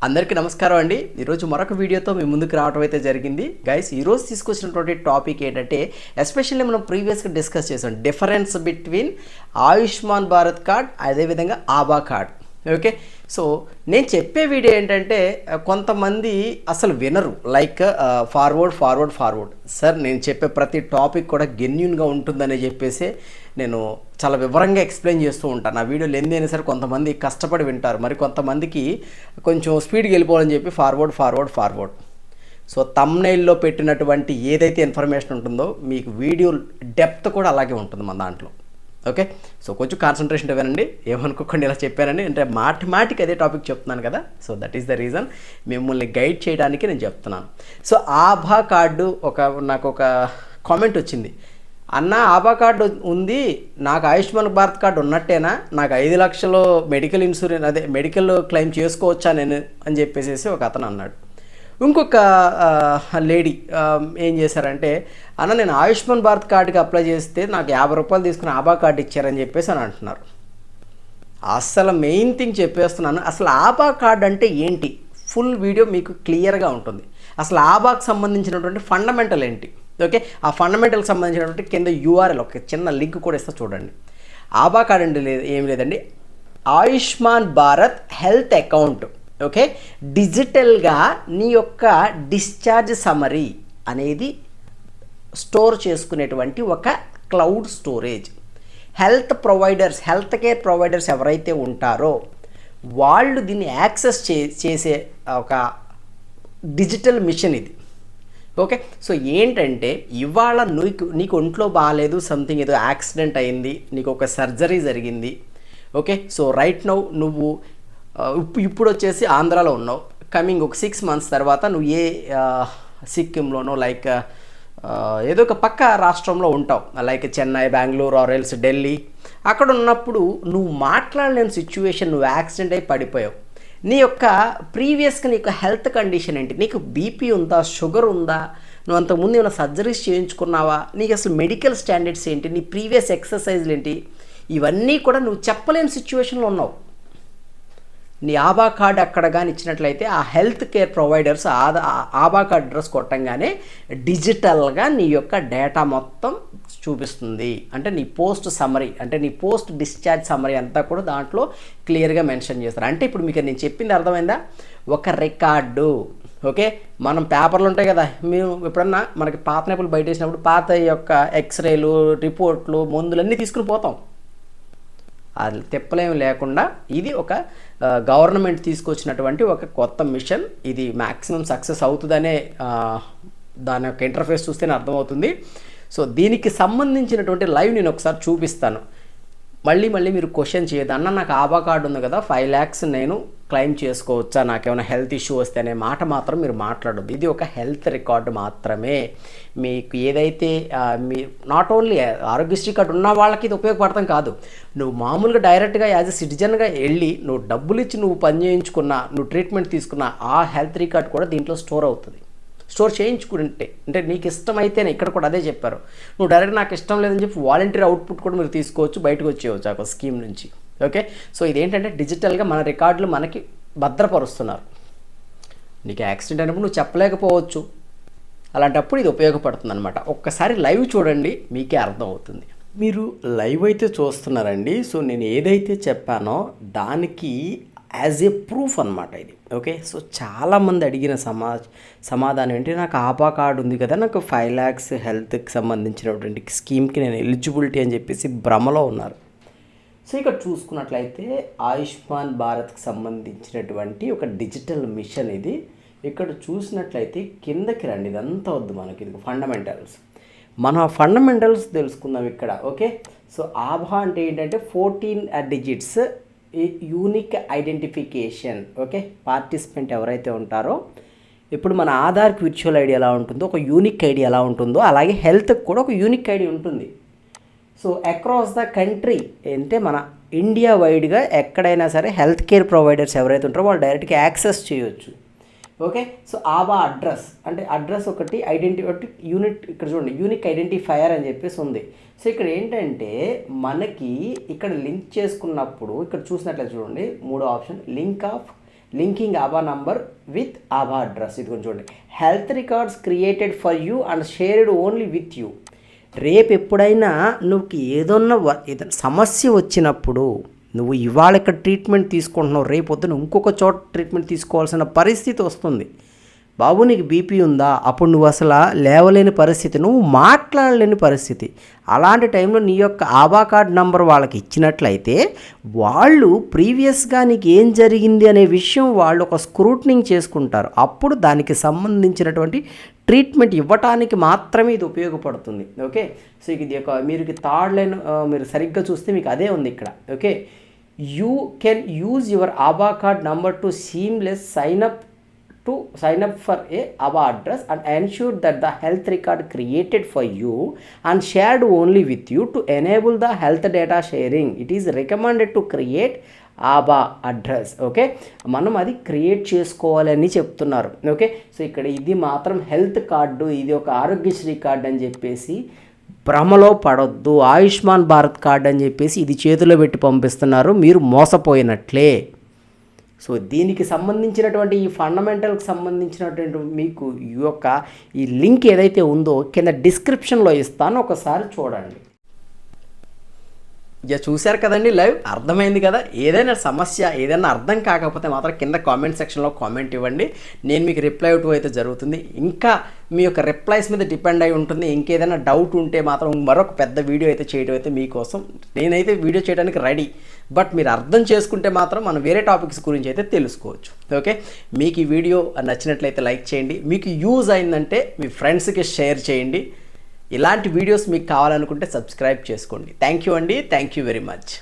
అందరికీ నమస్కారం అండి. ఈరోజు మరొక వీడియోతో మీ ముందుకు రావడం అయితే జరిగింది. గైస్, ఈరోజు తీసుకొచ్చినటువంటి టాపిక్ ఏంటంటే, ఎస్పెషల్లీ మనం ప్రీవియస్గా డిస్కస్ చేసాం difference between Ayushman Bharat card, అదేవిధంగా ఆభా కార్డ్. ఓకే, సో నేను చెప్పే వీడియో ఏంటంటే కొంతమంది అసలు వినరు, లైక్ ఫార్వర్డ్ సార్ నేను చెప్పే ప్రతి టాపిక్ కూడా జెన్యూన్గా ఉంటుందని చెప్పేసి నేను చాలా వివరంగా ఎక్స్ప్లెయిన్ చేస్తూ ఉంటాను. నా వీడియోలు ఎన్ని అయినా సరే కొంతమంది కష్టపడి వింటారు, మరి కొంతమందికి కొంచెం స్పీడ్గా వెళ్ళిపోవాలని చెప్పి ఫార్వర్డ్. సో థంబ్నెయిల్లో పెట్టినటువంటి ఏదైతే ఇన్ఫర్మేషన్ ఉంటుందో మీకు వీడియో డెప్త్ కూడా అలాగే ఉంటుంది మన దాంట్లో. ఓకే, సో కొంచెం కాన్సన్ట్రేషన్ ఇవ్వనండి, ఏమనుకోకుండా ఇలా చెప్పానండి, అంటే మాటికి అదే టాపిక్ చెప్తున్నాను కదా. So that is the reason, మిమ్మల్ని గైడ్ చేయడానికి నేను చెప్తున్నాను. సో ఆభా కార్డు నాకు ఒక కామెంట్ వచ్చింది, అన్న ఆభా కార్డు ఉంది, నాకు ఆయుష్మాన్ భారత్ కార్డు ఉన్నట్టేనా, నాకు 5 లక్షలు మెడికల్ ఇన్సూరెన్స్ మెడికల్ క్లెయిమ్ చేసుకోవచ్చా నేను అని చెప్పేసి ఒక అతను అన్నాడు. ఇంకొక లేడీ ఏం చేశారంటే, అన్న నేను ఆయుష్మాన్ భారత్ కార్డుకి అప్లై చేస్తే నాకు 50 రూపాయలు తీసుకుని ఆభా కార్డు ఇచ్చారని చెప్పేసి అని అంటున్నారు. అసలు మెయిన్ థింగ్ చెప్పేస్తున్నాను, అసలు ఆభా కార్డు అంటే ఏంటి, ఫుల్ వీడియో మీకు క్లియర్గా ఉంటుంది. అసలు ఆభాకు సంబంధించినటువంటి ఫండమెంటల్ ఏంటి. ఓకే, ఆ ఫండమెంటల్కి సంబంధించినటువంటి కింద యూఆర్ఎల్ ఒక చిన్న లింక్ కూడా ఇస్తా చూడండి. ఆభా కార్డు అంటే ఏం లేదండి, Ayushman Bharat health account. Okay, డిజిటల్గా నీ యొక్క డిశ్చార్జ్ సమరీ అనేది స్టోర్ చేసుకునేటువంటి ఒక cloud storage. Health care providers ఎవరైతే ఉంటారో వాళ్ళు దీన్ని యాక్సెస్ చేసే ఒక డిజిటల్ మిషన్ ఇది. ఓకే, సో ఏంటంటే ఇవాళ నీకు ఒంట్లో బాగాలేదు, సంథింగ్ ఏదో యాక్సిడెంట్ అయింది, నీకు ఒక సర్జరీ జరిగింది. ఓకే, సో రైట్ నౌ నువ్వు ఇప్పుడు వచ్చేసి ఆంధ్రాలో ఉన్నావు, కమింగ్ ఒక 6 months తర్వాత నువ్వు ఏ సిక్కింలోనో లైక్ ఏదో ఒక పక్క రాష్ట్రంలో ఉంటావు, like Chennai, Bengaluru or else Delhi. అక్కడ ఉన్నప్పుడు నువ్వు మాట్లాడలేని సిచ్యువేషన్, నువ్వు యాక్సిడెంట్ అయి పడిపోయావు. నీ యొక్క ప్రీవియస్గా నీకు హెల్త్ కండిషన్ ఏంటి, నీకు బీపీ ఉందా, షుగర్ ఉందా, నువ్వు అంతకుముందు ఏమైనా సర్జరీస్ చేయించుకున్నావా, నీకు అసలు మెడికల్ స్టాండర్డ్స్ ఏంటి, నీ ప్రీవియస్ ఎక్సర్సైజ్లు ఏంటి, ఇవన్నీ కూడా నువ్వు చెప్పలేని సిచ్యువేషన్లో ఉన్నావు. నీ ఆభా కార్డు అక్కడ కానీ ఇచ్చినట్లయితే ఆ హెల్త్ కేర్ ప్రొవైడర్స్ ఆభా కార్డు అడ్రస్ కొట్టంగానే డిజిటల్గా నీ యొక్క డేటా మొత్తం చూపిస్తుంది. అంటే నీ పోస్ట్ సమరీ, అంటే నీ పోస్ట్ డిశ్చార్జ్ సమరీ అంతా కూడా దాంట్లో క్లియర్గా మెన్షన్ చేస్తారు. అంటే ఇప్పుడు మీకు నేను చెప్పింది అర్థమైందా, ఒక రికార్డు. ఓకే, మనం పేపర్లు ఉంటాయి కదా, మేము ఎప్పుడన్నా మనకి పాత నొప్పులు బయట వేసినప్పుడు పాత యొక్క ఎక్స్రేలు, రిపోర్ట్లు, మందులన్నీ తీసుకుని పోతాం. అది తిప్పలేమి లేకుండా ఇది ఒక గవర్నమెంట్ తీసుకొచ్చినటువంటి ఒక కొత్త మిషన్. ఇది మ్యాక్సిమం సక్సెస్ అవుతుందనే దాని యొక్క ఇంటర్ఫేస్ చూస్తేనే అర్థమవుతుంది. సో దీనికి సంబంధించినటువంటి లైవ్ నేను ఒకసారి చూపిస్తాను. మళ్ళీ మీరు క్వశ్చన్ చేయదు, అన్న నాకు ఆభా కార్డు ఉంది కదా, 5 lakhs నేను క్లెయిమ్ చేసుకోవచ్చా, నాకేమైనా హెల్త్ ఇష్యూ వస్తే అనే మాట మాత్రం మీరు మాట్లాడొద్దు. ఇది ఒక హెల్త్ రికార్డు మాత్రమే. మీకు ఏదైతే me not only Aarogyasri card ఉన్న వాళ్ళకి ఇది ఉపయోగపడతాం కాదు, నువ్వు మామూలుగా డైరెక్ట్గా యాజ్ ఎ సిటిజన్గా వెళ్ళి నువ్వు డబ్బులు ఇచ్చి నువ్వు పని చేయించుకున్నా, నువ్వు ట్రీట్మెంట్ తీసుకున్నా, ఆ హెల్త్ రికార్డ్ కూడా దీంట్లో స్టోర్ అవుతుంది. స్టోర్ చేయించుకుంటే అంటే నీకు ఇష్టమైతేనే, ఇక్కడ కూడా అదే చెప్పారు, నువ్వు డైరెక్ట్ నాకు ఇష్టం లేదని చెప్పి వాలంటీర్ అవుట్పుట్ కూడా మీరు తీసుకోవచ్చు, బయటకు వచ్చేయవచ్చు ఆ స్కీమ్ నుంచి. ఓకే, సో ఇదేంటంటే డిజిటల్గా మన రికార్డులు మనకి భద్రపరుస్తున్నారు. నీకు యాక్సిడెంట్ అయినప్పుడు నువ్వు చెప్పలేకపోవచ్చు, అలాంటప్పుడు ఇది ఉపయోగపడుతుంది అనమాట. ఒక్కసారి లైవ్ చూడండి, మీకే అర్థమవుతుంది. మీరు లైవ్ అయితే చూస్తున్నారండి. సో నేను ఏదైతే చెప్పానో దానికి యాజ్ ఏ ప్రూఫ్ అనమాట ఇది. ఓకే, సో చాలామంది అడిగిన సమాధానం ఏంటి, నాకు ఆభా కార్డు ఉంది కదా, నాకు 5 lakhs హెల్త్కి సంబంధించినటువంటి స్కీమ్కి నేను ఎలిజిబిలిటీ అని చెప్పేసి భ్రమలో ఉన్నారు. సో ఇక్కడ చూసుకున్నట్లయితే ఆయుష్మాన్ భారత్కి సంబంధించినటువంటి ఒక డిజిటల్ మిషన్ ఇది. ఇక్కడ చూసినట్లయితే కిందకి రండి, ఇదంతా వద్దు మనకి, ఇది ఫండమెంటల్స్. మన ఫండమెంటల్స్ తెలుసుకుందాం ఇక్కడ. ఓకే, సో ఆభా అంటే ఏంటంటే 14 digits unique identification. Okay, participant ఎవరైతే ఉంటారో, ఇప్పుడు మన ఆధార్కి విర్చువల్ ఐడి ఎలా ఉంటుందో ఒక యూనిక్ ఐడి ఎలా ఉంటుందో అలాగే హెల్త్కి కూడా ఒక యూనిక్ ఐడి ఉంటుంది. సో అక్రాస్ ద కంట్రీ అంటే మన ఇండియా వైడ్గా ఎక్కడైనా సరే హెల్త్ కేర్ ప్రొవైడర్స్ ఎవరైతే ఉంటారో వాళ్ళు డైరెక్ట్గా యాక్సెస్ చేయొచ్చు. ఓకే, సో ఆభా అడ్రస్ అంటే అడ్రస్ ఒకటి, ఒకటి యూనిట్, ఇక్కడ చూడండి యూనిక్ ఐడెంటిఫైయర్ అని చెప్పేసి ఉంది. సో ఇక్కడ ఏంటంటే మనకి ఇక్కడ లింక్ చేసుకున్నప్పుడు ఇక్కడ చూసినట్లయితే చూడండి 3వ option linking ఆభా number with ఆభా address. ఇది కొంచెం చూడండి. Health records created for you and shared only with you. రేపు ఎప్పుడైనా నువ్వు ఏదన్నా సమస్య వచ్చినప్పుడు నువ్వు ఇవాళ ఇక్కడ ట్రీట్మెంట్ తీసుకుంటున్నావు, రేపు పొద్దున ఇంకొక చోట ట్రీట్మెంట్ తీసుకోవాల్సిన పరిస్థితి వస్తుంది. బాబు నీకు బీపీ ఉందా, అప్పుడు నువ్వు అసలు లేవలేని పరిస్థితి, నువ్వు మాట్లాడలేని పరిస్థితి. అలాంటి టైంలో నీ యొక్క ఆభా కార్డ్ నంబర్ వాళ్ళకి ఇచ్చినట్లయితే వాళ్ళు ప్రీవియస్గా నీకు ఏం జరిగింది అనే విషయం వాళ్ళు ఒక స్క్రూటనింగ్ చేసుకుంటారు. అప్పుడు దానికి సంబంధించినటువంటి ట్రీట్మెంట్ ఇవ్వటానికి మాత్రమే ఇది ఉపయోగపడుతుంది. ఓకే, సో ఇది ఒక మీరు థర్డ్ లైన్ మీరు సరిగ్గా చూస్తే మీకు అదే ఉంది ఇక్కడ. Okay, you can use your ఆభా card number to seamless sign up for a ABHA address and ensure that the health record created for you and shared only with you to enable the health data sharing. It is recommended to create ABHA address. Okay, మనం అది create చేసుకోవాలని చెప్తున్నారు. Okay, so ఇక్కడ ఇది మాత్రం health card, ఇది ఒక Aarogyasri card అని చెప్పేసి భ్రమలో పడొద్దు. ఆయుష్మాన్ భారత్ కార్డు అని చెప్పేసి ఇది చేతిలో పెట్టి పంపిస్తున్నారు, మీరు మోసపోయినట్లే. సో దీనికి సంబంధించినటువంటి ఈ ఫండమెంటల్కి సంబంధించినటువంటి మీకు ఈ లింక్ ఏదైతే ఉందో కింద డిస్క్రిప్షన్లో ఇస్తాను, ఒకసారి చూడండి. ఇక చూశారు కదండి లైవ్, అర్థమైంది కదా. ఏదైనా సమస్య ఏదైనా అర్థం కాకపోతే మాత్రం కింద కామెంట్ సెక్షన్లో కామెంట్ ఇవ్వండి, నేను మీకు రిప్లై ఇవ్వటం అయితే జరుగుతుంది. ఇంకా మీ యొక్క రిప్లైస్ మీద డిపెండ్ అయి ఉంటుంది. ఇంకేదైనా డౌట్ ఉంటే మాత్రం మరొక పెద్ద వీడియో అయితే చేయడం అయితే మీకోసం నేనైతే వీడియో చేయడానికి రెడీ. బట్ మీరు అర్థం చేసుకుంటే మాత్రం మనం వేరే టాపిక్స్ గురించి అయితే తెలుసుకోవచ్చు. ఓకే, మీకు ఈ వీడియో నచ్చినట్లయితే లైక్ చేయండి, మీకు యూజ్ అయిందంటే మీ ఫ్రెండ్స్కి షేర్ చేయండి. ఇలాంటి వీడియోస్ మీకు కావాలనుకుంటే సబ్స్క్రైబ్ చేసుకోండి. థ్యాంక్ యూ అండి, థ్యాంక్ యూ వెరీ మచ్.